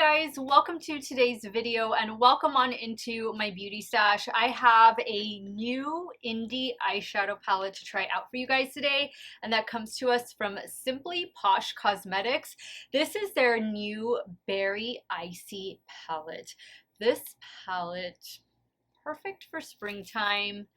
guys, welcome to today's video and welcome on into my beauty stash. I have a new indie eyeshadow palette to try out for you guys today, and that comes to us from Simply Posh Cosmetics. This is their new Berry Icy palette. This palette, perfect for springtime.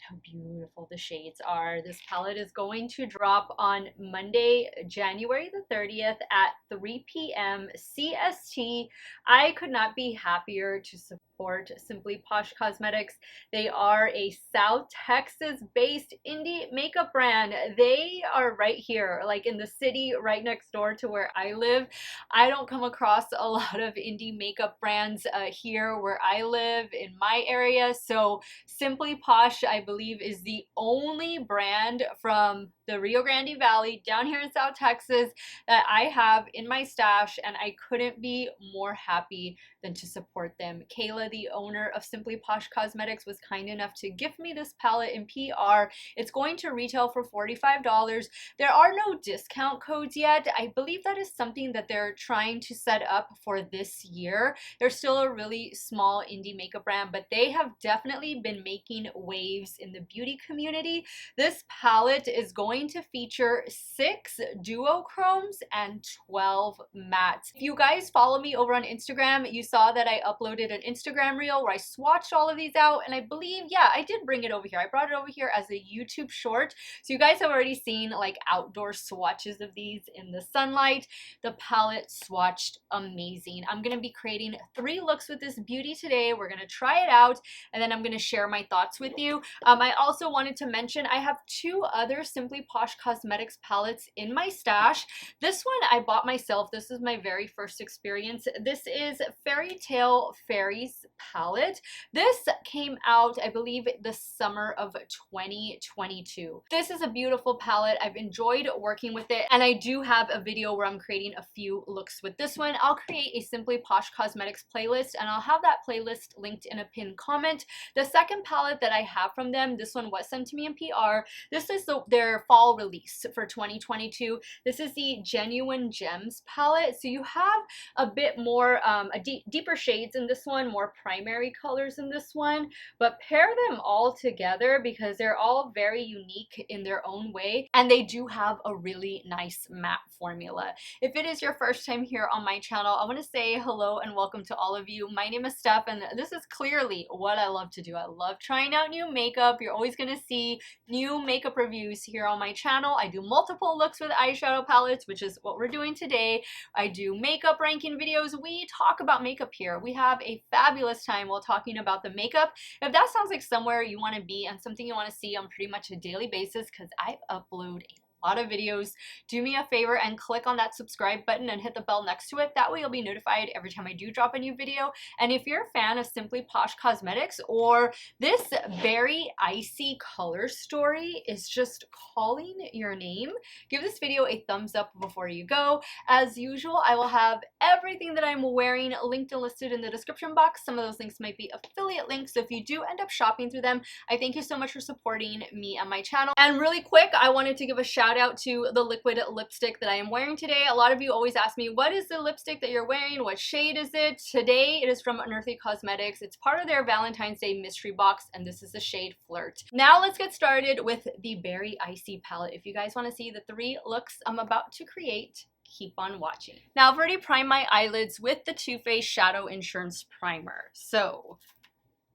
How beautiful the shades are. This palette is going to drop on Monday, January the 30th at 3 p.m. CST. I could not be happier to support Simply Posh Cosmetics. They are a South Texas based indie makeup brand. They are right here, like in the city right next door to where I live. I don't come across a lot of indie makeup brands here where I live in my area. So Simply Posh, I believe, is the only brand from the Rio Grande Valley down here in South Texas that I have in my stash, and I couldn't be more happy than to support them. Kayla, the owner of Simply Posh Cosmetics, was kind enough to gift me this palette in PR. It's going to retail for $45. There are no discount codes yet. I believe that is something that they're trying to set up for this year. They're still a really small indie makeup brand, but they have definitely been making waves in the beauty community. This palette is going to feature 6 Duochromes and 12 mattes. If you guys follow me over on Instagram, you saw that I uploaded an Instagram reel where I swatched all of these out, and I believe, yeah, I did bring it over here. I brought it over here as a YouTube short. So you guys have already seen like outdoor swatches of these in the sunlight. The palette swatched amazing. I'm going to be creating 3 looks with this beauty today. We're going to try it out, and then I'm going to share my thoughts with you. I also wanted to mention I have 2 other Simply Posh Cosmetics palettes in my stash. This one I bought myself. This is my very first experience. This is Fairy Tale Fairies palette. This came out, I believe, the summer of 2022. This is a beautiful palette. I've enjoyed working with it, and I do have a video where I'm creating a few looks with this one. I'll create a Simply Posh Cosmetics playlist, and I'll have that playlist linked in a pinned comment. The second palette that I have from them, this one was sent to me in PR. This is their fall release for 2022. This is the Genuine Gems palette. So you have a bit more, deeper shades in this one, more primary colors in this one, but pair them all together because they're all very unique in their own way, and they do have a really nice matte formula. If it is your first time here on my channel, I want to say hello and welcome to all of you. My name is Steff, and this is clearly what I love to do. I love trying out new makeup. You're always going to see new makeup reviews here on my channel. I do multiple looks with eyeshadow palettes, which is what we're doing today. I do makeup ranking videos. We talk about makeup here. We have a fabulous time while talking about the makeup. If that sounds like somewhere you want to be and something you want to see on pretty much a daily basis, because I upload a lot of videos, do me a favor and click on that subscribe button and hit the bell next to it. That way you'll be notified every time I do drop a new video. And if you're a fan of Simply Posh Cosmetics, or this Berry Icy color story is just calling your name, give this video a thumbs up before you go. As usual, I will have everything that I'm wearing linked and listed in the description box. Some of those links might be affiliate links, so if you do end up shopping through them, I thank you so much for supporting me and my channel. And really quick, I wanted to give a shout out to the liquid lipstick that I am wearing today. A lot of you always ask me, what is the lipstick that you're wearing? What shade is it? Today it is from Unearthly Cosmetics. It's part of their Valentine's Day mystery box, and this is the shade Flirt. Now let's get started with the Berry Icy palette. If you guys want to see the 3 looks I'm about to create, keep on watching. Now I've already primed my eyelids with the Too Faced Shadow Insurance Primer. So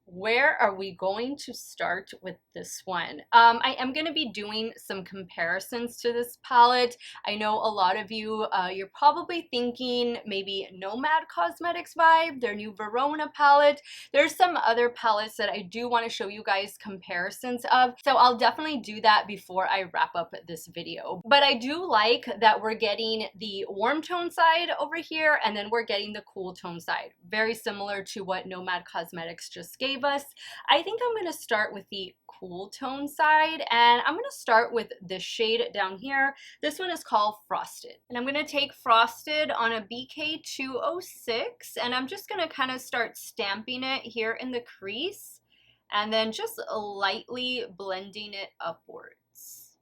where are we going to start with this one? I am going to be doing some comparisons to this palette. I know a lot of you, you're probably thinking maybe Nomad Cosmetics vibe, their new Verona palette. There's some other palettes that I do want to show you guys comparisons of, so I'll definitely do that before I wrap up this video. But I do like that we're getting the warm tone side over here, and then we're getting the cool tone side. Very similar to what Nomad Cosmetics just gave us. I think I'm going to start with the cool tone side, and I'm going to start with this shade down here. This one is called Frosted, and I'm going to take Frosted on a BK206, and I'm just going to kind of start stamping it here in the crease and then just lightly blending it upwards.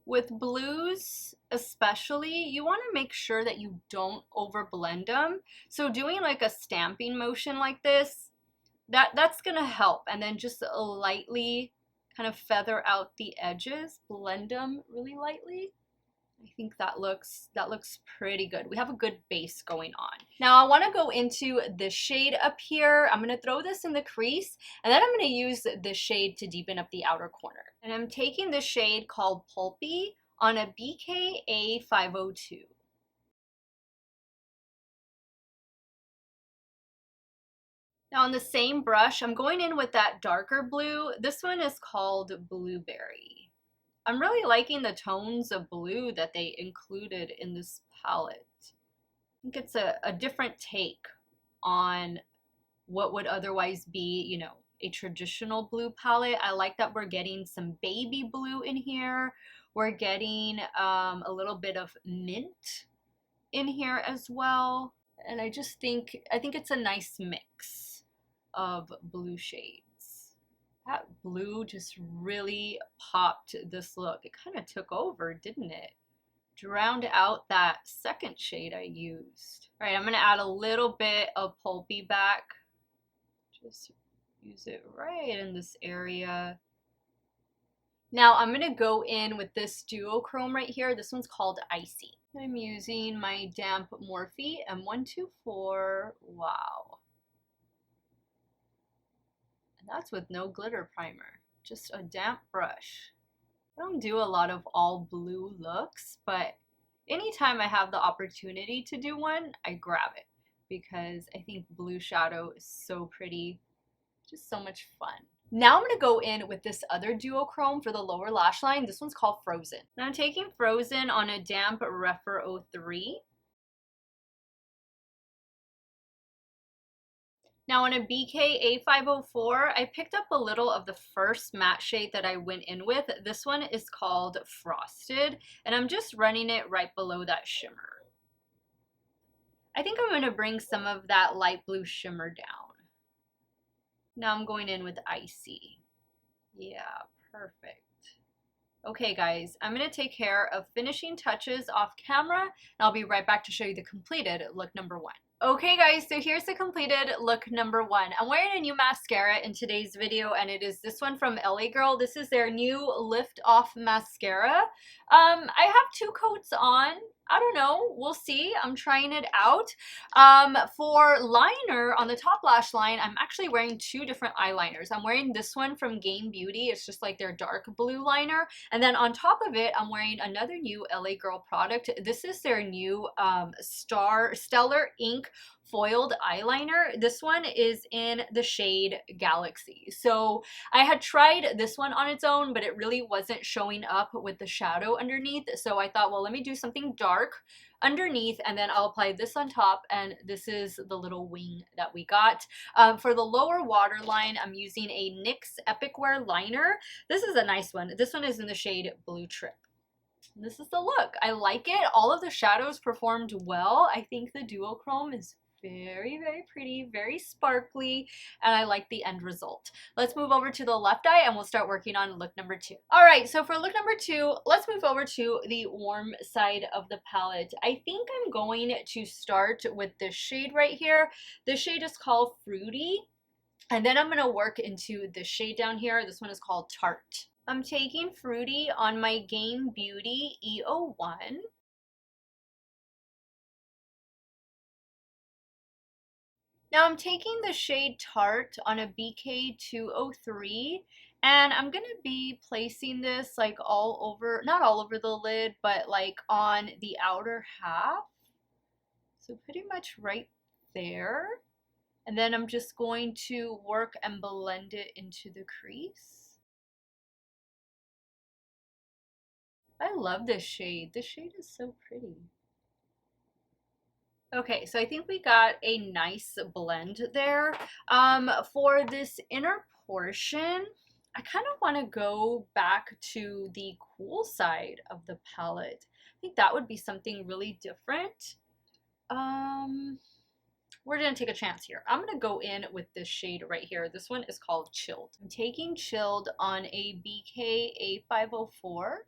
With blues especially, you want to make sure that you don't overblend them. So doing like a stamping motion like this, that's gonna help. And then just lightly kind of feather out the edges, blend them really lightly. I think that looks pretty good. We have a good base going on. Now I want to go into this shade up here. I'm going to throw this in the crease, and then I'm going to use this shade to deepen up the outer corner. And I'm taking this shade called Pulpy on a BKA 502. Now on the same brush, I'm going in with that darker blue. This one is called Blueberry. I'm really liking the tones of blue that they included in this palette. I think it's a different take on what would otherwise be, you know, a traditional blue palette. I like that we're getting some baby blue in here. We're getting a little bit of mint in here as well. And I think it's a nice mix of blue shades. That blue just really popped this look. It kind of took over, didn't it? Drowned out that second shade I used. All right, I'm gonna add a little bit of Pulpy back. Just use it right in this area. Now I'm gonna go in with this Duochrome right here. This one's called Icy. I'm using my damp Morphe M124. Wow. And that's with no glitter primer, just a damp brush. I don't do a lot of all blue looks, but anytime I have the opportunity to do one, I grab it because I think blue shadow is so pretty, just so much fun. Now I'm going to go in with this other Duochrome for the lower lash line. This one's called Frozen. Now I'm taking Frozen on a damp Refer 03. Now on a BK A504, I picked up a little of the first matte shade that I went in with. This one is called Frosted, and I'm just running it right below that shimmer. I think I'm going to bring some of that light blue shimmer down. Now I'm going in with Icy. Yeah, perfect. Okay guys, I'm going to take care of finishing touches off camera, and I'll be right back to show you the completed look number 1. Okay guys, so here's the completed look number 1. I'm wearing a new mascara in today's video, and it is this one from LA Girl. This is their new Lift Off Mascara. I have 2 coats on. I don't know, we'll see. I'm trying it out. For liner on the top lash line, I'm actually wearing 2 different eyeliners. I'm wearing this one from Game Beauty. It's just like their dark blue liner. And then on top of it, I'm wearing another new LA Girl product. This is their new Stellar Ink foiled eyeliner. This one is in the shade Galaxy. So I had tried this one on its own, but it really wasn't showing up with the shadow underneath. So I thought, well, let me do something dark underneath, and then I'll apply this on top, and this is the little wing that we got. For the lower waterline, I'm using a NYX Epic Wear liner. This is a nice one. This one is in the shade Blue Trip. This is the look. I like it. All of the shadows performed well. I think the Duochrome is very, very pretty, very sparkly, and I like the end result. Let's move over to the left eye and we'll start working on look number 2. All right, so for look number 2, let's move over to the warm side of the palette. I think I'm going to start with this shade right here. This shade is called Fruity, and then I'm going to work into this shade down here. This one is called Tart. I'm taking Fruity on my Game Beauty E01. Now I'm taking the shade Tart on a BK203, and I'm going to be placing this like all over, not all over the lid, but like on the outer half. So pretty much right there. And then I'm just going to work and blend it into the crease. I love this shade. This shade is so pretty. Okay, so I think we got a nice blend there. For this inner portion, I kind of want to go back to the cool side of the palette. I think that would be something really different. We're going to take a chance here. I'm going to go in with this shade right here. This one is called Chilled. I'm taking Chilled on a BK A504.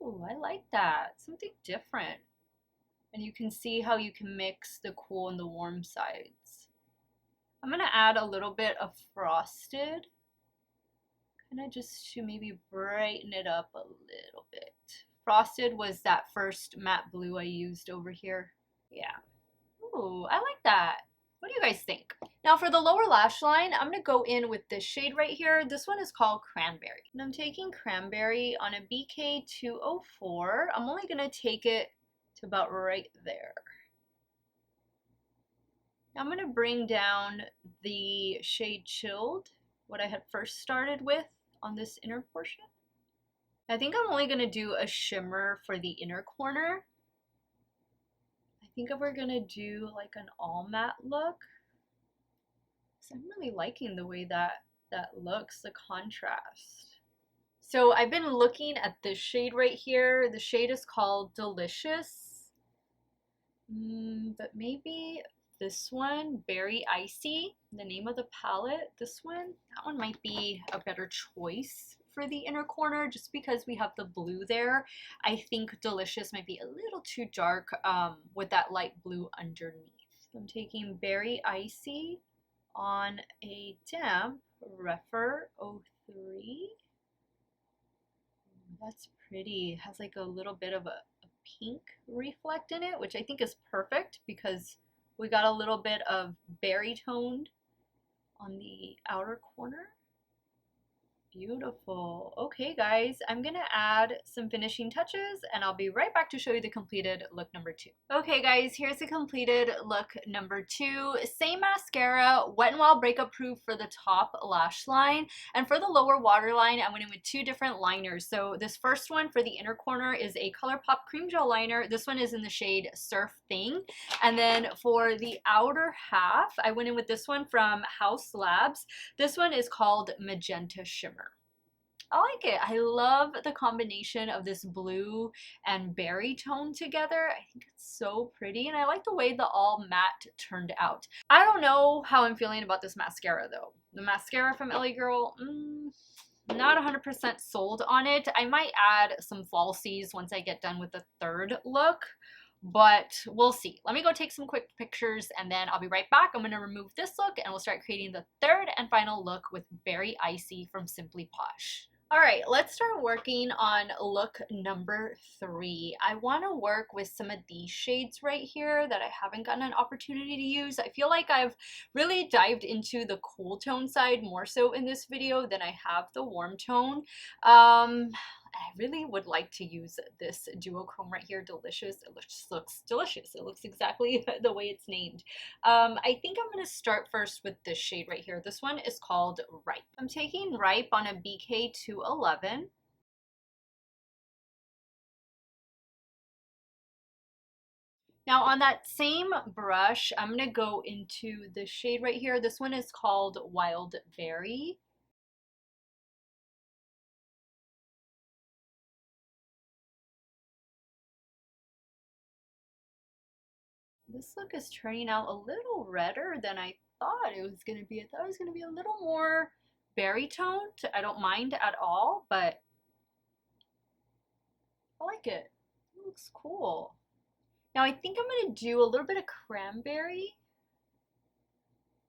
Ooh, I like that. Something different. And you can see how you can mix the cool and the warm sides. I'm gonna add a little bit of frosted, kind of just to maybe brighten it up a little bit. Frosted was that first matte blue I used over here. Yeah. Ooh, I like that. What do you guys think? Now for the lower lash line, I'm gonna go in with this shade right here. This one is called Cranberry. And I'm taking Cranberry on a BK 204. I'm only gonna take it to about right there. Now I'm gonna bring down the shade Chilled, what I had first started with on this inner portion. I think I'm only gonna do a shimmer for the inner corner. I think we're gonna do like an all matte look. So I'm really liking the way that looks, the contrast. So I've been looking at this shade right here. The shade is called Delicious. But maybe this one, Berry Icy, the name of the palette. This one, that one might be a better choice for the inner corner just because we have the blue there. I think Delicious might be a little too dark with that light blue underneath. So I'm taking Berry Icy on a damp Rephr 03. That's pretty. It has like a little bit of a pink reflect in it, which I think is perfect because we got a little bit of berry toned on the outer corner. Beautiful. Okay guys, I'm gonna add some finishing touches and I'll be right back to show you the completed look number 2. Okay guys, here's the completed look number 2. Same mascara, Wet n Wild Breakup Proof for the top lash line, and for the lower waterline I went in with 2 different liners. So this first one for the inner corner is a ColourPop cream gel liner. This one is in the shade Surf Thing, and then for the outer half I went in with this one from House Labs. This one is called Magenta Shimmer. I like it. I love the combination of this blue and berry tone together. I think it's so pretty, and I like the way the all matte turned out. I don't know how I'm feeling about this mascara though. The mascara from LA Girl, not 100% sold on it. I might add some falsies once I get done with the third look, but we'll see. Let me go take some quick pictures and then I'll be right back. I'm going to remove this look and we'll start creating the third and final look with Berry Icy from Simply Posh. All right, let's start working on look number 3. I want to work with some of these shades right here that I haven't gotten an opportunity to use. I feel like I've really dived into the cool tone side more so in this video than I have the warm tone. I really would like to use this duochrome right here, Delicious. It looks delicious. It looks exactly the way it's named. I think I'm going to start first with this shade right here. This one is called Ripe. I'm taking Ripe on a BK 211. Now on that same brush, I'm going to go into the shade right here. This one is called Wild Berry. This look is turning out a little redder than I thought it was going to be. I thought it was going to be a little more berry toned. I don't mind at all, but I like it. It looks cool. Now I think I'm going to do a little bit of cranberry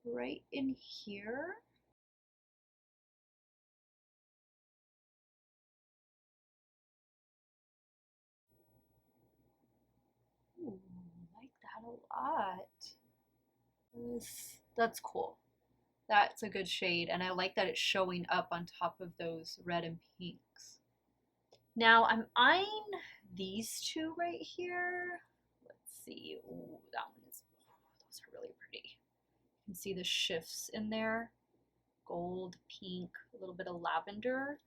right in here. Ooh, I like that a lot. That's cool. That's a good shade, and I like that it's showing up on top of those red and pinks. Now I'm eyeing these two right here. Let's see. Ooh, that one is, those are really pretty. You can see the shifts in there. Gold, pink, a little bit of lavender.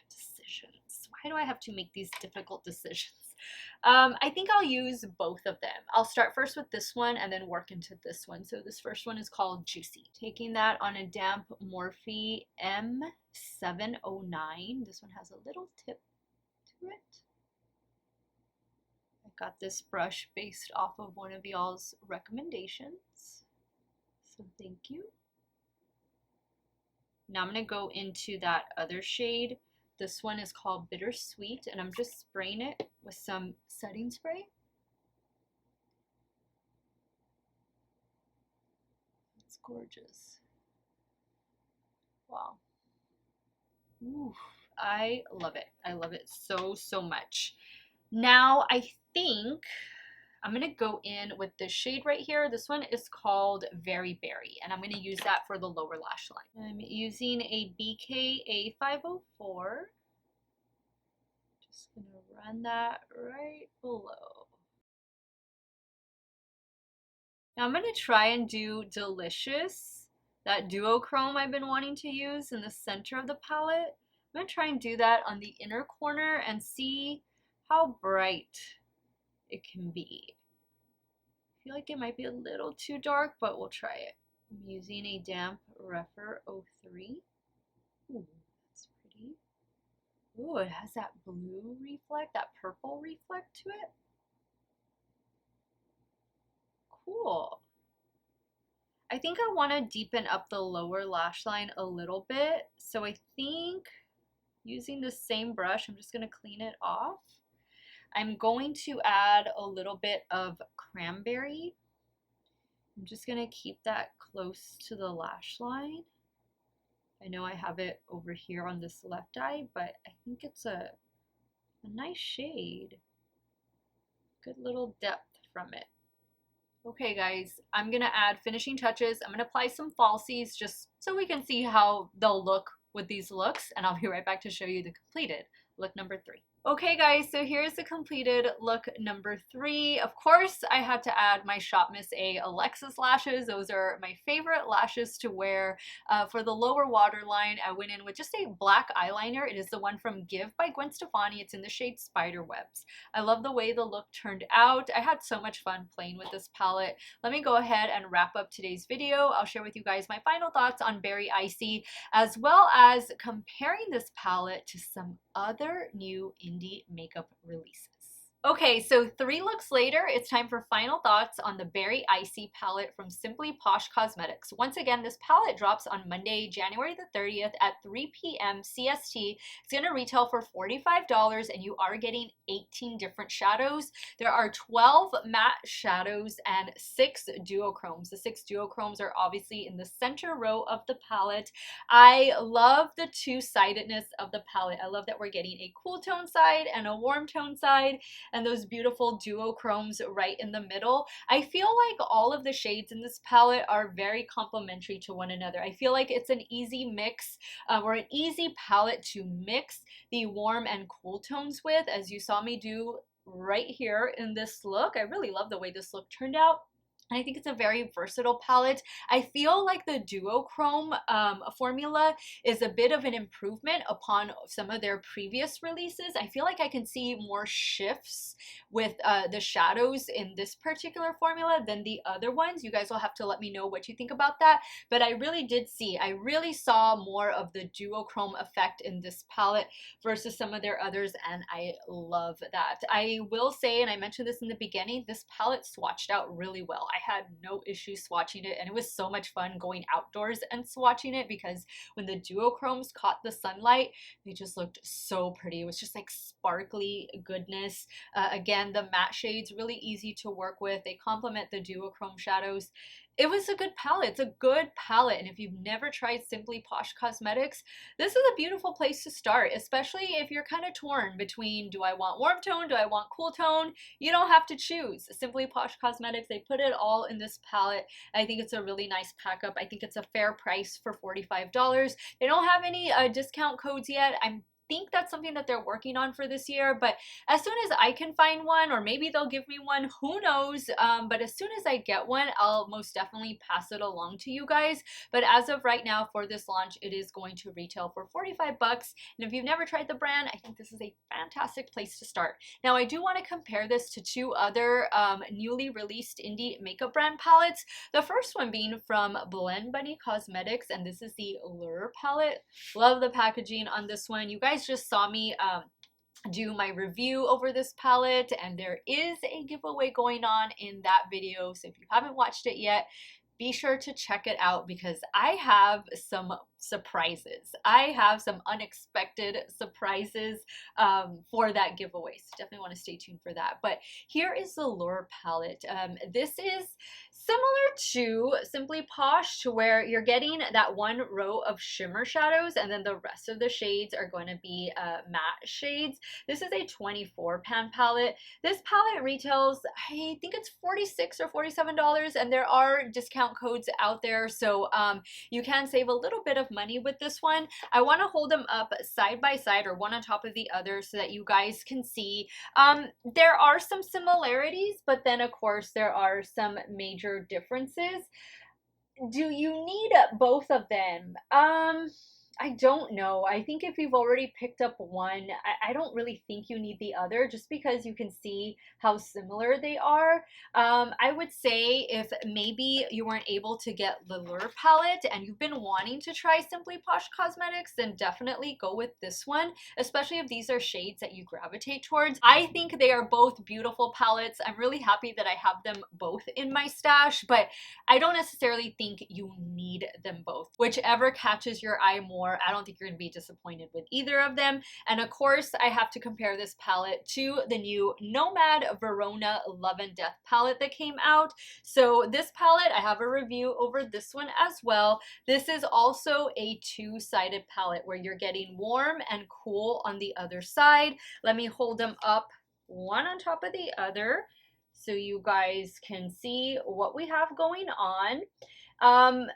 Decisions. Why do I have to make these difficult decisions? I think I'll use both of them. I'll start first with this one and then work into this one. So this first one is called Juicy. Taking that on a damp Morphe M709. This one has a little tip to it. I got this brush based off of one of y'all's recommendations. So thank you. Now I'm going to go into that other shade, This one is called Bittersweet, and I'm just spraying it with some setting spray. It's gorgeous. Wow. Ooh, I love it. I love it so, so much. Now, I think I'm going to go in with this shade right here. This one is called Very Berry, and I'm going to use that for the lower lash line. I'm using a BK A504. Just going to run that right below. Now I'm going to try and do Delicious, that duochrome I've been wanting to use in the center of the palette. I'm going to try and do that on the inner corner and see how bright it can be. I feel like it might be a little too dark, but we'll try it. I'm using a damp Rephr 03. Ooh, that's pretty. Ooh, it has that blue reflect, that purple reflect to it. Cool. I think I want to deepen up the lower lash line a little bit. So I think using the same brush, I'm just going to clean it off. I'm going to add a little bit of Cranberry. I'm just going to keep that close to the lash line. I know I have it over here on this left eye, but I think it's a nice shade. Good little depth from it. Okay guys, I'm gonna add finishing touches. I'm gonna apply some falsies just so we can see how they'll look with these looks, and I'll be right back to show you the completed look number 3. Okay guys, so here's the completed look number 3. Of course, I had to add my Shop Miss A Alexis lashes. Those are my favorite lashes to wear. For the lower waterline, I went in with just a black eyeliner. It is the one from Give by Gwen Stefani. It's in the shade Spiderwebs. I love the way the look turned out. I had so much fun playing with this palette. Let me go ahead and wrap up today's video. I'll share with you guys my final thoughts on Berry Icy, as well as comparing this palette to some other new indie makeup releases. Okay, so 3 looks later, it's time for final thoughts on the Berry Icy palette from Simply Posh Cosmetics. Once again, this palette drops on Monday, January the 30th at 3 p.m. CST. It's going to retail for $45, and you are getting 18 different shadows. There are 12 matte shadows and 6 duochromes. The 6 duochromes are obviously in the center row of the palette. I love the two-sidedness of the palette. I love that we're getting a cool tone side and a warm tone side, and those beautiful duochromes right in the middle. I feel like all of the shades in this palette are very complementary to one another. I feel like it's an easy mix or an easy palette to mix the warm and cool tones with, as you saw me do right here in this look. I really love the way this look turned out. I think it's a very versatile palette. I feel like the duochrome formula is a bit of an improvement upon some of their previous releases. I feel like I can see more shifts with the shadows in this particular formula than the other ones. You guys will have to let me know what you think about that. But I really saw more of the duochrome effect in this palette versus some of their others, and I love that. I will say, and I mentioned this in the beginning, this palette swatched out really well. I had no issue swatching it, and it was so much fun going outdoors and swatching it, because when the duochromes caught the sunlight, they just looked so pretty. It was just like sparkly goodness. Again, the matte shades really easy to work with. They complement the duochrome shadows. It was a good palette. It's a good palette, and if you've never tried Simply Posh Cosmetics, this is a beautiful place to start, especially if you're kind of torn between, do I want warm tone, do I want cool tone? You don't have to choose. Simply Posh Cosmetics, they put it all in this palette. I think it's a really nice pack up. I think it's a fair price for $45. They don't have any discount codes yet. I think that's something that they're working on for this year, but as soon as I can find one, or maybe they'll give me one, who knows, but as soon as I get one, I'll most definitely pass it along to you guys. But as of right now, for this launch, it is going to retail for $45, and if you've never tried the brand, I think this is a fantastic place to start. Now, I do want to compare this to 2 other newly released indie makeup brand palettes. The first one being from Blend Bunny Cosmetics, and this is the Lure palette. Love the packaging on this one. You guys just saw me do my review over this palette, and there is a giveaway going on in that video, so if you haven't watched it yet, be sure to check it out because I have some surprises. I have some unexpected surprises for that giveaway, so definitely want to stay tuned for that. But here is the Lure palette. This is similar to Simply Posh, to where you're getting that one row of shimmer shadows and then the rest of the shades are going to be matte shades. This is a 24 pan palette. This palette retails, I think it's $46 or $47, and there are discount codes out there, so you can save a little bit of money with this one. I want to hold them up side by side or one on top of the other so that you guys can see. There are some similarities, but then of course there are some major differences. Do you need both of them? I don't know. I think if you've already picked up one, I don't really think you need the other, just because you can see how similar they are. I would say if maybe you weren't able to get the Lure palette and you've been wanting to try Simply Posh Cosmetics, then definitely go with this one, especially if these are shades that you gravitate towards. I think they are both beautiful palettes. I'm really happy that I have them both in my stash, but I don't necessarily think you need them both. Whichever catches your eye more, I don't think you're going to be disappointed with either of them. And of course, I have to compare this palette to the new Nomad Verona Love and Death palette that came out. So this palette, I have a review over this one as well. This is also a two-sided palette where you're getting warm and cool on the other side. Let me hold them up one on top of the other so you guys can see what we have going on.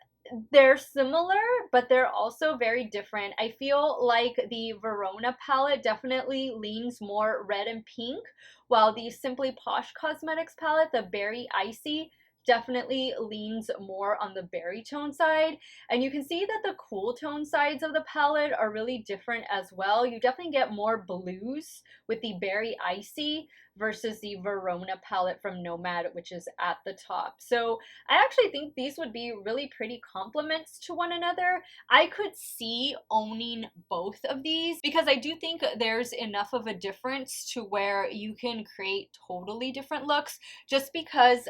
They're similar, but they're also very different. I feel like the Verona palette definitely leans more red and pink, while the Simply Posh Cosmetics palette, the Berry Icy, definitely leans more on the berry tone side. And you can see that the cool tone sides of the palette are really different as well. You definitely get more blues with the Berry Icy versus the Verona palette from Nomad, which is at the top. So I actually think these would be really pretty complements to one another. I could see owning both of these because I do think there's enough of a difference to where you can create totally different looks, just because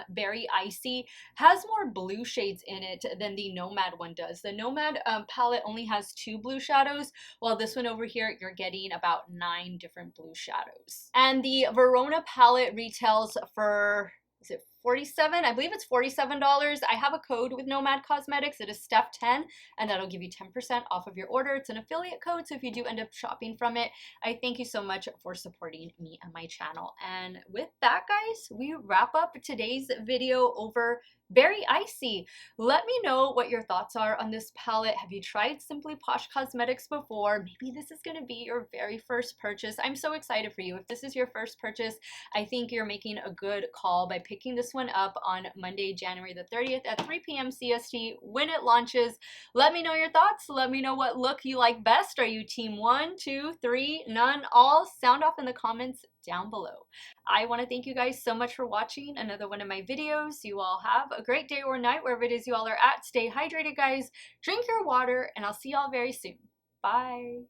Berry Icy has more blue shades in it than the Nomad one does. The Nomad palette only has 2 blue shadows, while this one over here, you're getting about 9 different blue shadows. And the Verona palette retails for, is it $47? I believe it's $47. I have a code with Nomad Cosmetics. It is Steff10, and that'll give you 10% off of your order. It's an affiliate code, so if you do end up shopping from it, I thank you so much for supporting me and my channel. And with that, guys, we wrap up today's video over Berry Icy. Let me know what your thoughts are on this palette. Have you tried Simply Posh Cosmetics before? Maybe this is going to be your very first purchase. I'm so excited for you. If this is your first purchase, I think you're making a good call by picking this one up on Monday, January the 30th at 3 p.m. CST when it launches. Let me know your thoughts. Let me know what look you like best. Are you team 1, 2, 3, none, all? Sound off in the comments down below. I want to thank you guys so much for watching another one of my videos. You all have a great day or night wherever it is you all are at. Stay hydrated, guys. Drink your water, and I'll see y'all very soon. Bye.